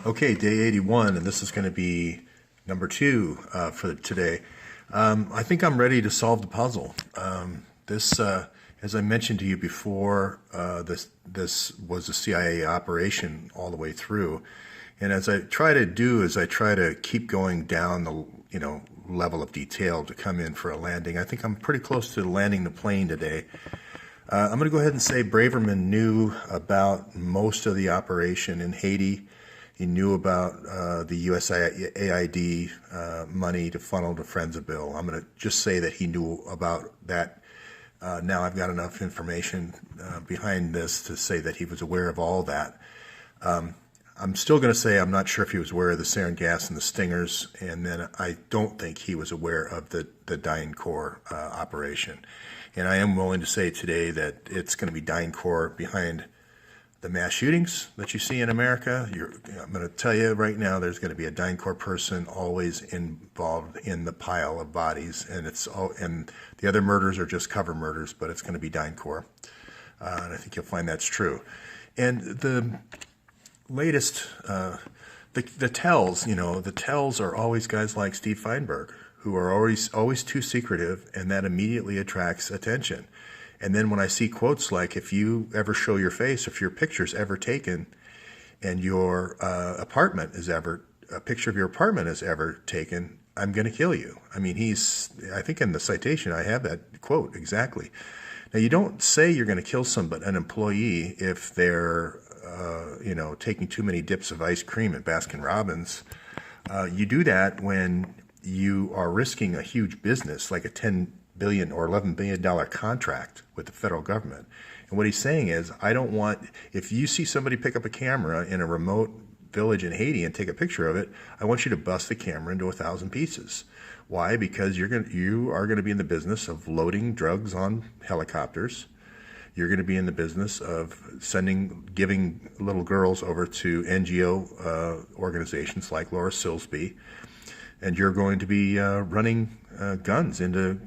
Okay, day 81, and this is going to be number two for today. I think I'm ready to solve the puzzle. As I mentioned to you before, this was a CIA operation all the way through, and as I try to do is I try to keep going down the level of detail to come in for a landing. I think I'm pretty close to landing the plane today. I'm going to go ahead and say Braverman knew about most of the operation in Haiti. He knew about the USAID money to funnel to Friendsville. I'm going to just say that he knew about that. Now I've got enough information behind this to say that he was aware of all that. I'm still going to say I'm not sure if he was aware of the sarin gas and the stingers, and then I don't think he was aware of the DynCorp operation. And I am willing to say today that it's going to be DynCorp behind the mass shootings that you see in America. I'm going to tell you right now, there's going to be a DynCorp person always involved in the pile of bodies, and and the other murders are just cover murders, but it's going to be DynCorp, and I think you'll find that's true. And the latest, the tells are always guys like Steve Feinberg, who are always too secretive, and that immediately attracts attention. And then when I see quotes like, if you ever show your face, if your picture's ever taken, and your a picture of your apartment is ever taken, I'm going to kill you. I mean, I think in the citation I have that quote exactly. Now, you don't say you're going to kill an employee if they're, taking too many dips of ice cream at Baskin-Robbins. You do that when you are risking a huge business, like a $10 billion or $11 billion contract with the federal government. And what he's saying is, if you see somebody pick up a camera in a remote village in Haiti and take a picture of it, I want you to bust the camera into 1,000 pieces. Why? Because you are going to be in the business of loading drugs on helicopters. You're going to be in the business of giving little girls over to NGO organizations like Laura Silsby, and you're going to be running guns into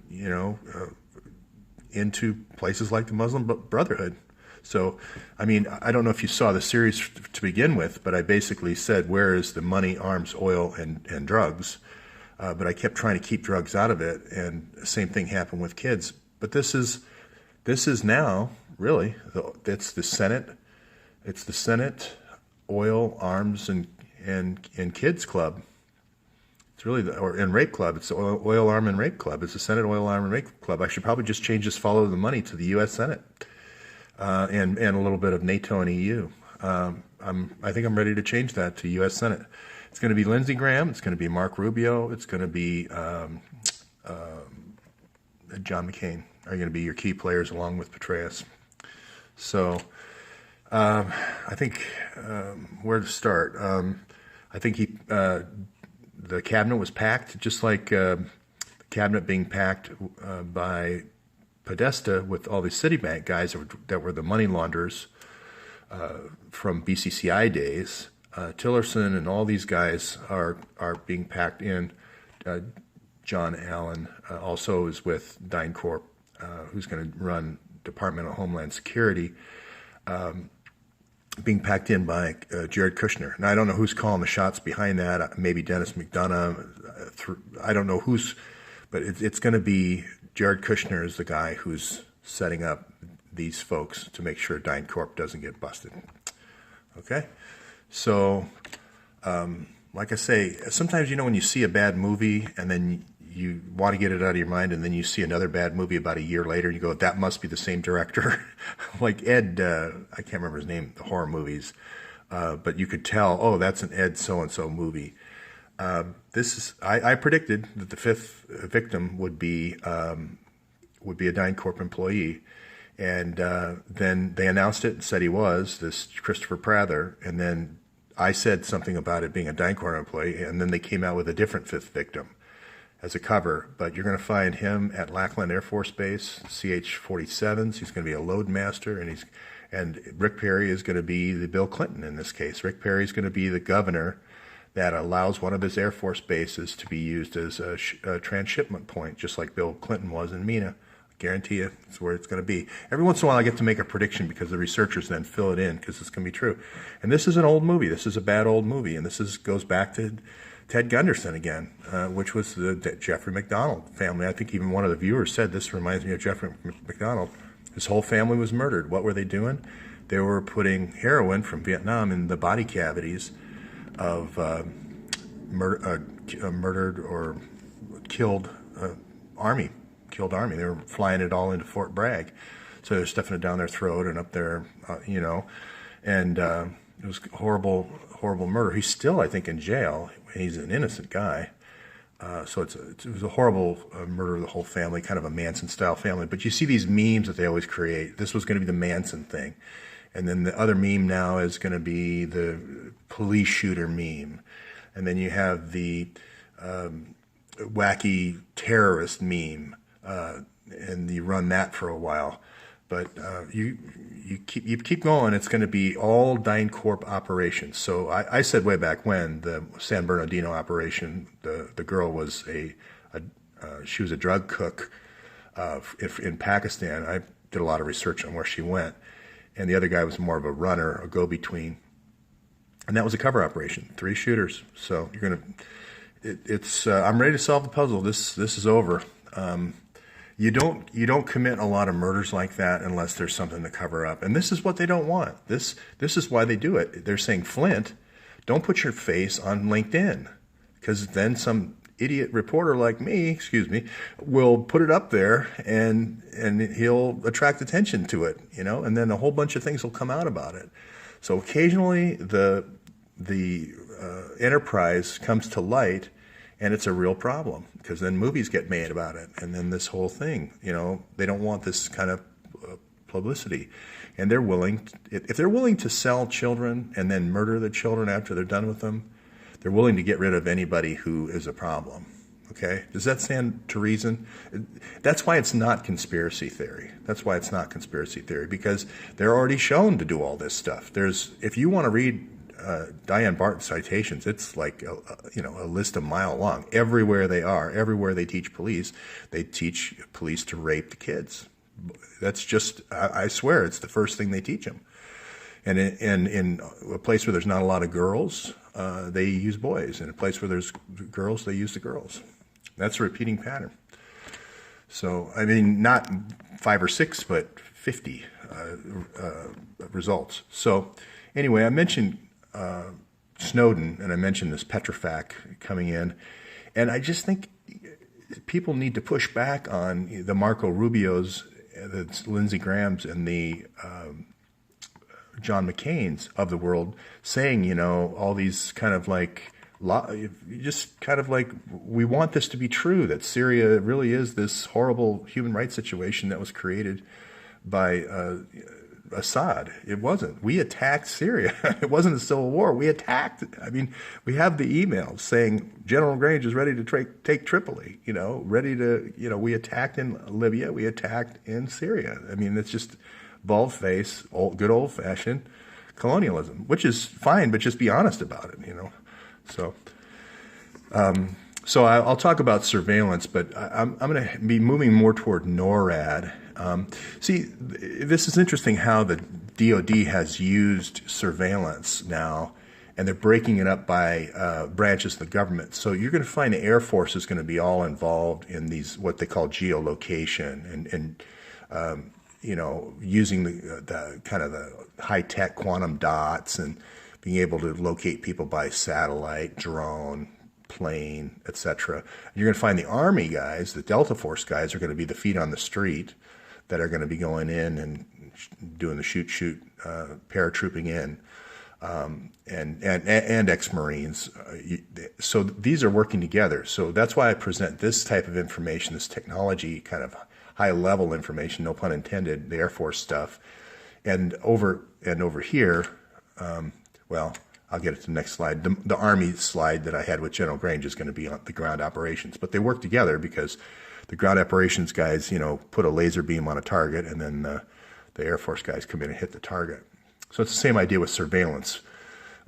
places like the Muslim Brotherhood. So, I mean, I don't know if you saw the series to begin with, but I basically said, where is the money, arms, oil, and drugs? But I kept trying to keep drugs out of it, and the same thing happened with kids. But this is now really it's the Senate, oil, arms, and kids club. It's really and rape club. It's the oil, arm, and rape club. It's the Senate Oil, Arm, and Rape Club. I should probably just change this follow the money to the U.S. Senate and a little bit of NATO and EU. I think I'm ready to change that to U.S. Senate. It's going to be Lindsey Graham. It's going to be Mark Rubio. It's going to be John McCain are going to be your key players along with Petraeus. So I think where to start. I think the cabinet was packed, just like the cabinet being packed by Podesta with all these Citibank guys that were the money launderers from BCCI days. Tillerson and all these guys are being packed in. John Allen also is with DynCorp, who's going to run Department of Homeland Security, being packed in by Jared Kushner. Now, I don't know who's calling the shots behind that. Maybe Dennis McDonough. I don't know but it's going to be Jared Kushner is the guy who's setting up these folks to make sure DynCorp doesn't get busted. Okay? So, like I say, sometimes, when you see a bad movie and then you want to get it out of your mind, and then you see another bad movie about a year later, and you go, that must be the same director. Like Ed, I can't remember his name, the horror movies, but you could tell, oh, that's an Ed so-and-so movie. I predicted that the fifth victim would be a DynCorp employee, and then they announced it and said he was, this Christopher Prather, and then I said something about it being a DynCorp employee, and then they came out with a different fifth victim as a cover. But you're going to find him at Lackland Air Force Base, CH-47s. He's going to be a load master, and Rick Perry is going to be the Bill Clinton in this case. Rick Perry is going to be the governor that allows one of his Air Force bases to be used as a transshipment point, just like Bill Clinton was in Mena. Guarantee you it's where it's going to be. Every once in a while I get to make a prediction because the researchers then fill it in because it's going to be true. And this is an old movie. This is a bad old movie. And goes back to Ted Gunderson again, which was the Jeffrey McDonald family. I think even one of the viewers said, this reminds me of Jeffrey McDonald. His whole family was murdered. What were they doing? They were putting heroin from Vietnam in the body cavities of murdered or killed army. They were flying it all into Fort Bragg. So they're stuffing it down their throat and up there, and it was horrible murder. He's still, I think, in jail. He's an innocent guy. So it was a horrible murder of the whole family, kind of a Manson-style family. But you see these memes that they always create. This was going to be the Manson thing. And then the other meme now is going to be the police shooter meme. And then you have the wacky terrorist meme. And you run that for a while. But you keep going. It's going to be all DynCorp operations. So I said way back when the San Bernardino operation, the girl was she was a drug cook in Pakistan. I did a lot of research on where she went, and the other guy was more of a runner, a go-between, and that was a cover operation. 3 shooters. So you're gonna. I'm ready to solve the puzzle. This is over. You don't commit a lot of murders like that unless there's something to cover up. And this is what they don't want. This is why they do it. They're saying, Flint, don't put your face on LinkedIn, because then some idiot reporter like me, will put it up there and he'll attract attention to it, and then a whole bunch of things will come out about it. So occasionally the enterprise comes to light, and it's a real problem, because then movies get made about it. And then this whole thing, they don't want this kind of publicity. And they're willing, if they're willing to sell children and then murder the children after they're done with them, they're willing to get rid of anybody who is a problem. Okay? Does that stand to reason? That's why it's not conspiracy theory. Because they're already shown to do all this stuff. If you want to read Diane Barton citations, it's like a list a mile long. Everywhere they teach police to rape the kids. That's just, I swear, it's the first thing they teach them. And in a place where there's not a lot of girls, they use boys. In a place where there's girls, they use the girls. That's a repeating pattern. So, I mean, not 5 or 6, but 50 results. So, anyway, I mentioned Snowden, and I mentioned this Petrofac coming in, and I just think people need to push back on the Marco Rubios, the Lindsey Grahams, and the John McCain's of the world, saying, all these kind of like, we want this to be true, that Syria really is this horrible human rights situation that was created by Assad. It wasn't. We attacked Syria. It wasn't a civil war. We attacked. I mean, we have the emails saying General Grange is ready to take Tripoli, ready to, we attacked in Libya. We attacked in Syria. I mean, it's just bald-faced, good old-fashioned colonialism, which is fine, but just be honest about it, So, so I'll talk about surveillance, but I'm going to be moving more toward NORAD. See, this is interesting how the DoD has used surveillance now, and they're breaking it up by branches of the government. So you're going to find the Air Force is going to be all involved in these, what they call geolocation, and using the kind of the high-tech quantum dots and being able to locate people by satellite, drone, plane, etc. You're going to find the Army guys, the Delta Force guys, are going to be the feet on the street that are going to be going in and doing the shoot, paratrooping in, and ex-Marines. So these are working together. So that's why I present this type of information, this technology, kind of high-level information, no pun intended, the Air Force stuff, and over here. Well, I'll get it to the next slide. The Army slide that I had with General Grange is going to be on the ground operations. But they work together because the ground operations guys, put a laser beam on a target, and then the Air Force guys come in and hit the target. So it's the same idea with surveillance.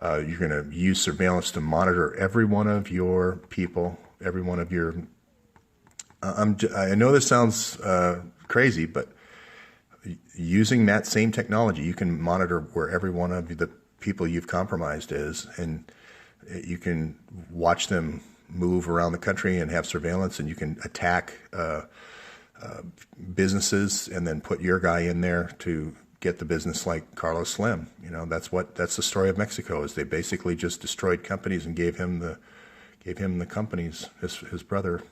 You're going to use surveillance to monitor every one of your people, every one of your I know this sounds crazy, but using that same technology, you can monitor where every one of the people you've compromised is, and you can watch them move around the country and have surveillance, and you can attack businesses and then put your guy in there to get the business, like Carlos Slim. You know, that's the story of Mexico, is they basically just destroyed companies and gave him the companies, his brother.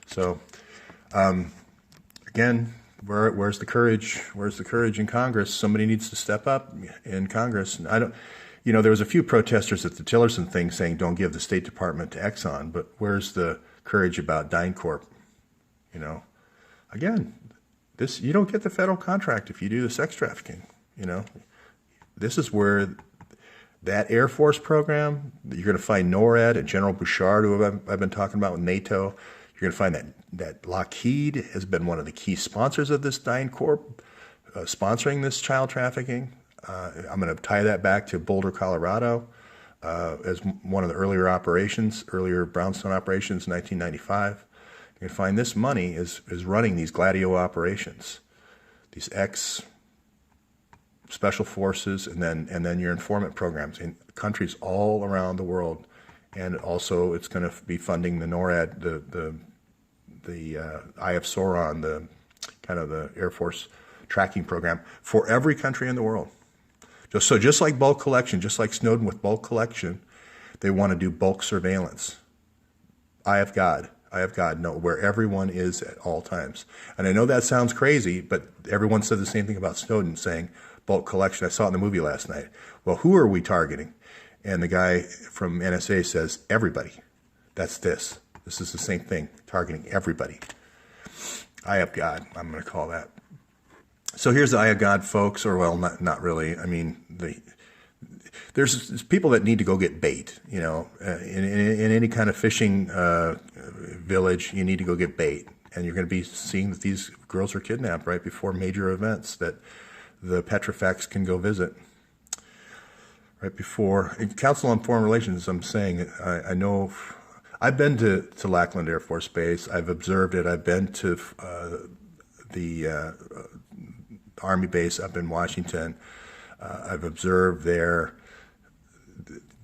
So again, where's the courage? Where's the courage in Congress? Somebody needs to step up in Congress. And there was a few protesters at the Tillerson thing saying don't give the State Department to Exxon, but where's the courage about DynCorp? You know, again, you don't get the federal contract if you do the sex trafficking. You know, this is where that Air Force program, you're going to find NORAD and General Bouchard, who I've been talking about with NATO. You're going to find that Lockheed has been one of the key sponsors of this DynCorp, sponsoring this child trafficking. I'm going to tie that back to Boulder, Colorado, as one of the earlier brownstone operations in 1995. You're going to find this money is running these Gladio operations, these special forces, and then your informant programs in countries all around the world. And also, it's going to be funding the NORAD, the Eye of Sauron, the kind of the Air Force tracking program for every country in the world. Just like bulk collection, just like Snowden with bulk collection, they want to do bulk surveillance. Eye of God, know where everyone is at all times. And I know that sounds crazy, but everyone said the same thing about Snowden, saying bulk collection. I saw it in the movie last night. Well, who are we targeting? And the guy from NSA says, everybody. That's this. This is the same thing, targeting everybody. Eye of God, I'm going to call that. So here's the Eye of God, folks, or well, not really. I mean, there's people that need to go get bait. You know, in any kind of fishing village, you need to go get bait, and you're going to be seeing that these girls are kidnapped right before major events that the Petrofex can go visit. Right before in Council on Foreign Relations, I'm saying I know. I've been to Lackland Air Force Base. I've observed it. I've been to the Army base up in Washington. I've observed there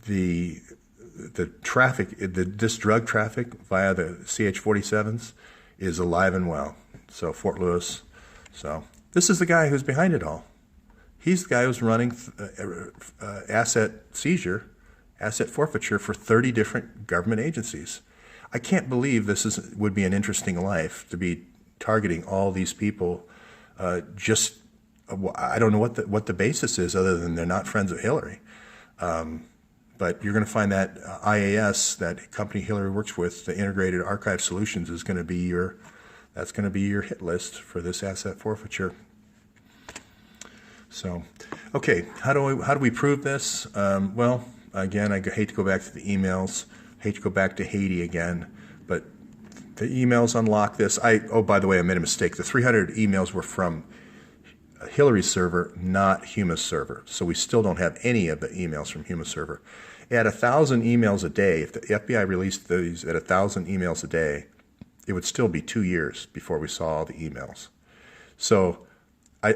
the traffic, this drug traffic via the CH-47s is alive and well. So Fort Lewis. So this is the guy who's behind it all. He's the guy who's running asset forfeiture for 30 different government agencies. I can't believe would be an interesting life to be targeting all these people. I don't know what the basis is other than they're not friends of Hillary. But you're going to find that IAS, that company Hillary works with, the Integrated Archive Solutions, is going to be your hit list for this asset forfeiture. So, okay, how do we prove this? Well, again, I hate to go back to the emails, hate to go back to Haiti again, but the emails unlock this. Oh, by the way, I made a mistake. The 300 emails were from Hillary's server, not Huma's server. So we still don't have any of the emails from Huma's server. At 1,000 emails a day, if the FBI released these at 1,000 emails a day, it would still be 2 years before we saw all the emails. So I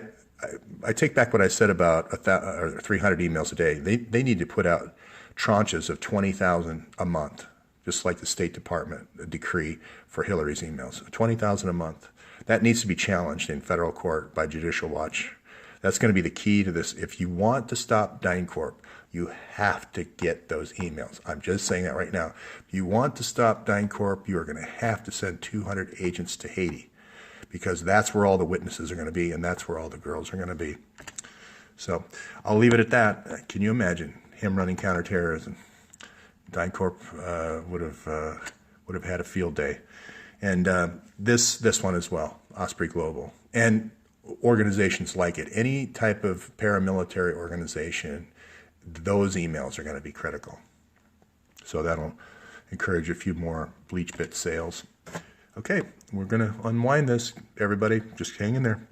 take back what I said about 300 emails a day. They need to put out tranches of 20,000 a month, just like the State Department decree for Hillary's emails, 20,000 a month. That needs to be challenged in federal court by Judicial Watch. That's going to be the key to this. If you want to stop DynCorp, you have to get those emails. I'm just saying that right now. If you want to stop DynCorp, you are going to have to send 200 agents to Haiti, because that's where all the witnesses are going to be, and that's where all the girls are going to be. So I'll leave it at that. Can you imagine him running counterterrorism? DynCorp would have had a field day. And this one as well, Osprey Global, and organizations like it, any type of paramilitary organization, those emails are going to be critical. So that'll encourage a few more bleach bit sales. Okay, we're going to unwind this, everybody. Just hang in there.